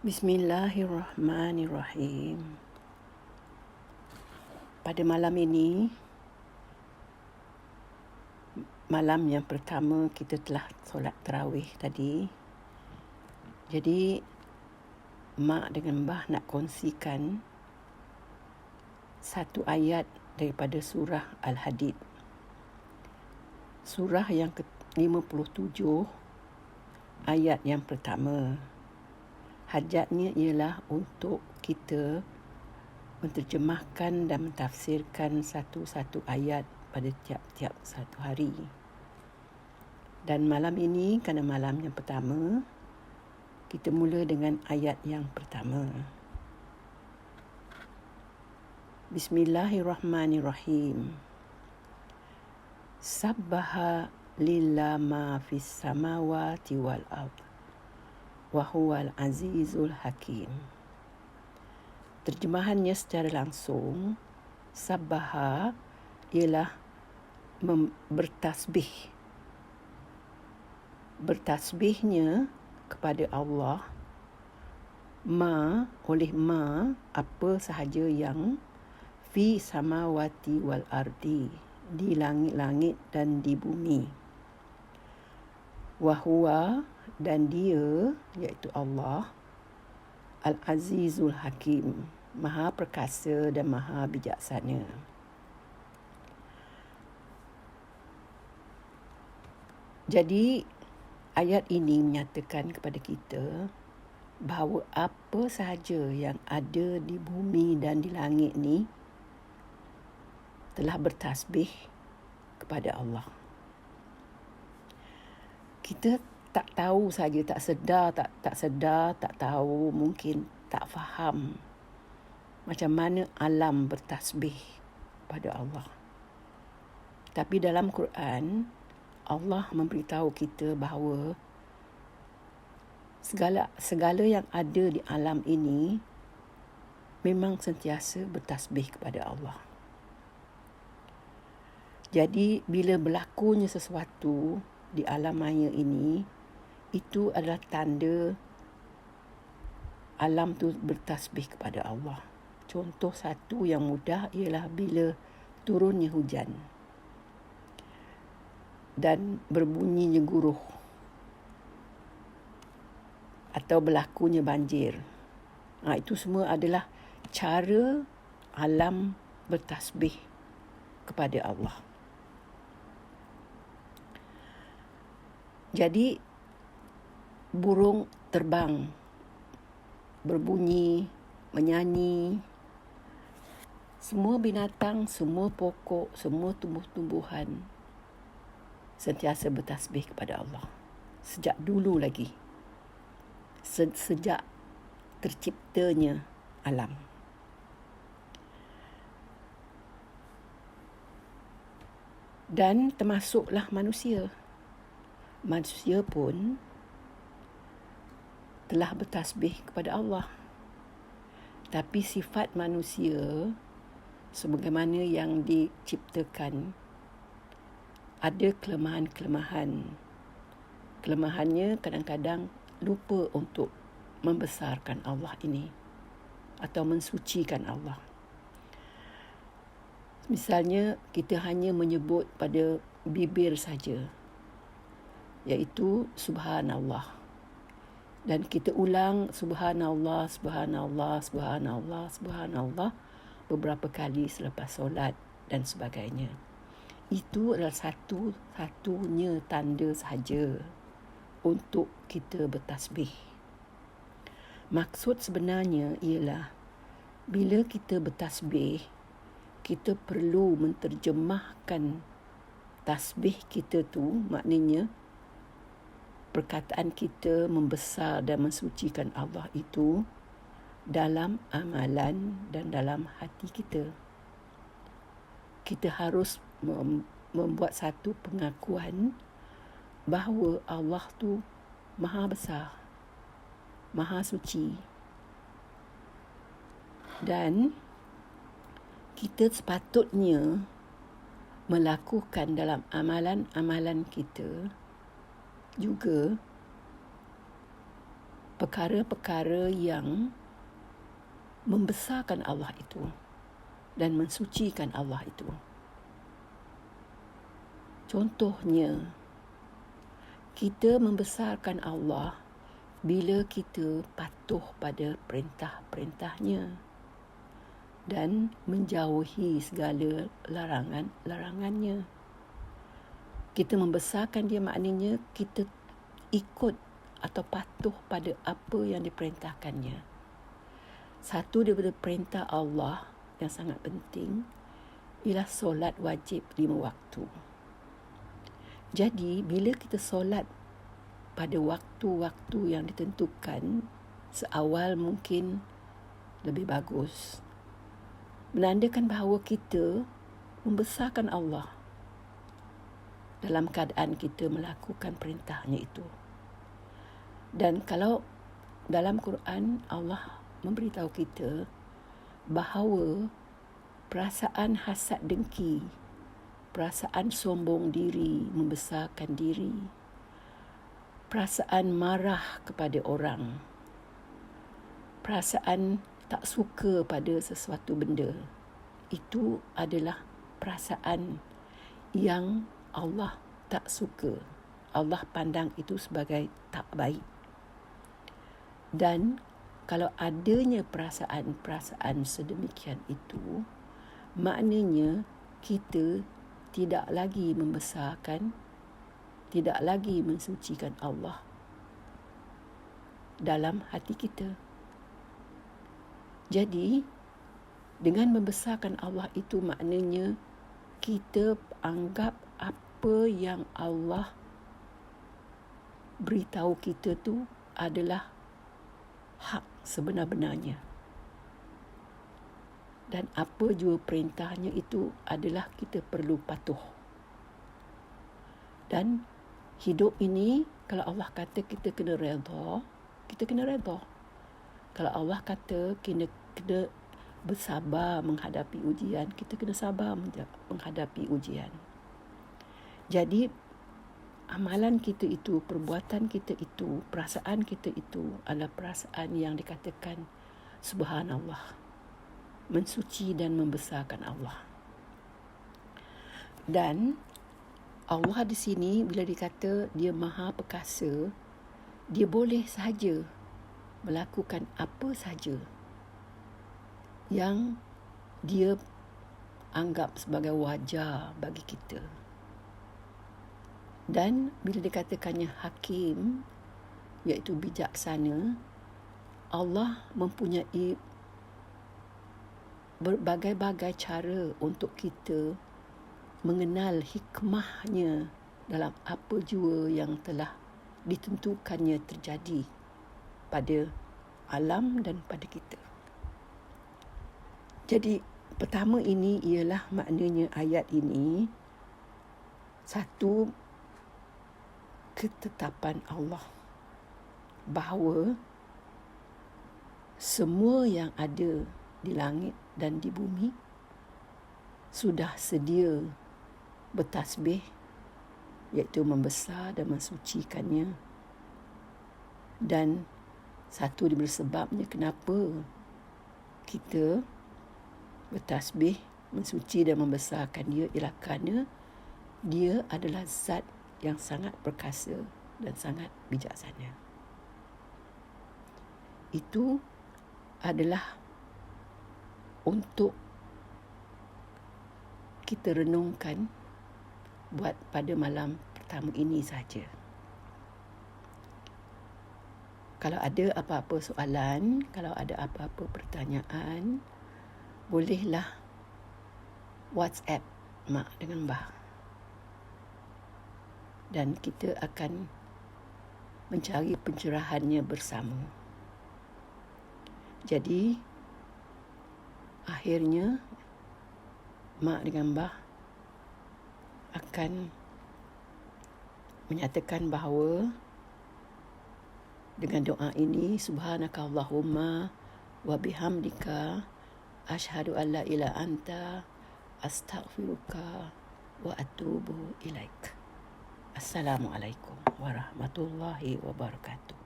Bismillahirrahmanirrahim. Pada malam ini, malam yang pertama kita telah solat tarawih tadi. Jadi, Mak dengan Mbah nak kongsikan satu ayat daripada surah Al-Hadid. Surah yang ke-57, ayat yang pertama. Hajatnya ialah untuk kita menterjemahkan dan mentafsirkan satu-satu ayat pada tiap-tiap satu hari. Dan malam ini, kerana malam yang pertama, kita mula dengan ayat yang pertama. Bismillahirrahmanirrahim. Sabbaha lillah ma fis samawati wal ard wa huwal azizul hakim. Terjemahannya secara langsung, sabbaha ialah bertasbih. Bertasbihnya kepada Allah oleh apa sahaja yang fi samawati wal ardi, di langit-langit dan di bumi. Wahuwa, dan dia, iaitu Allah, Al-Azizul Hakim, Maha Perkasa dan Maha Bijaksana. Jadi, ayat ini menyatakan kepada kita bahawa apa sahaja yang ada di bumi dan di langit ni telah bertasbih kepada Allah. Kita tak tahu saja, tak sedar, tak tahu, mungkin tak faham macam mana alam bertasbih pada Allah. Tapi dalam Quran, Allah memberitahu kita bahawa segala yang ada di alam ini memang sentiasa bertasbih kepada Allah. Jadi bila berlakunya sesuatu di alam maya ini, itu adalah tanda alam tu bertasbih kepada Allah. Contoh satu yang mudah ialah bila turunnya hujan dan berbunyinya guruh atau berlakunya banjir. Itu semua adalah cara alam bertasbih kepada Allah. Jadi burung terbang, berbunyi, menyanyi. Semua binatang, semua pokok, semua tumbuh-tumbuhan sentiasa bertasbih kepada Allah. Sejak dulu lagi. Sejak terciptanya alam. Dan termasuklah manusia. Manusia pun telah bertasbih kepada Allah. Tapi sifat manusia sebagaimana yang diciptakan ada kelemahan-kelemahan. Kelemahannya kadang-kadang lupa untuk membesarkan Allah ini atau mensucikan Allah. Misalnya kita hanya menyebut pada bibir saja, iaitu subhanallah. Dan kita ulang subhanallah, subhanallah, subhanallah, subhanallah beberapa kali selepas solat dan sebagainya. Itu adalah satu-satunya tanda sahaja untuk kita bertasbih. Maksud sebenarnya ialah bila kita bertasbih, kita perlu menterjemahkan tasbih kita tu, maknanya perkataan kita membesar dan mensucikan Allah itu dalam amalan dan dalam hati kita. Kita harus membuat satu pengakuan bahawa Allah tu Maha Besar, Maha Suci. Dan kita sepatutnya melakukan dalam amalan-amalan kita juga perkara-perkara yang membesarkan Allah itu dan mensucikan Allah itu. Contohnya, kita membesarkan Allah bila kita patuh pada perintah-perintahnya dan menjauhi segala larangan-larangannya. Kita membesarkan dia maknanya kita ikut atau patuh pada apa yang diperintahkannya. Satu daripada perintah Allah yang sangat penting ialah solat wajib 5 waktu. Jadi, bila kita solat pada waktu-waktu yang ditentukan, seawal mungkin lebih bagus. Menandakan bahawa kita membesarkan Allah dalam keadaan kita melakukan perintahnya itu. Dan kalau dalam Quran Allah memberitahu kita bahawa perasaan hasad dengki, perasaan sombong diri, membesarkan diri, perasaan marah kepada orang, perasaan tak suka pada sesuatu benda, itu adalah perasaan yang Allah tak suka. Allah pandang itu sebagai tak baik. Dan kalau adanya perasaan-perasaan sedemikian itu, maknanya kita tidak lagi membesarkan, tidak lagi mensucikan Allah dalam hati kita. Jadi, dengan membesarkan Allah itu maknanya kita anggap apa yang Allah beritahu kita tu adalah hak sebenar-benarnya. Dan apa jua perintahnya itu adalah kita perlu patuh. Dan hidup ini, kalau Allah kata kita kena redha, kita kena redha. Kalau Allah kata kena bersabar menghadapi ujian, kita kena sabar menghadapi ujian. Jadi, amalan kita itu, perbuatan kita itu, perasaan kita itu adalah perasaan yang dikatakan subhanallah, mensuci dan membesarkan Allah. Dan Allah di sini bila dikata dia maha perkasa, dia boleh sahaja melakukan apa sahaja yang dia anggap sebagai wajar bagi kita. Dan bila dikatakannya hakim, iaitu bijaksana, Allah mempunyai berbagai-bagai cara untuk kita mengenal hikmahnya dalam apa jua yang telah ditentukannya terjadi pada alam dan pada kita. Jadi, pertama ini ialah maknanya ayat ini, satu, ketetapan Allah bahawa semua yang ada di langit dan di bumi sudah sedia bertasbih, iaitu membesar dan mensucikannya. Dan satu daripada sebabnya kenapa kita bertasbih, mensuci dan membesarkan dia ialah kerana dia adalah zat yang sangat perkasa dan sangat bijaksana. Itu adalah untuk kita renungkan buat pada malam pertama ini saja. Kalau ada apa-apa soalan, kalau ada apa-apa pertanyaan, bolehlah WhatsApp Mak dengan Mbah. Dan kita akan mencari pencerahannya bersama. Jadi, akhirnya Mak dengan Mbah akan menyatakan bahawa dengan doa ini, subhanakallahumma wa bihamdika asyhadu an la ilaha anta astaghfiruka wa atubu ilaik. Assalamualaikum warahmatullahi wabarakatuh.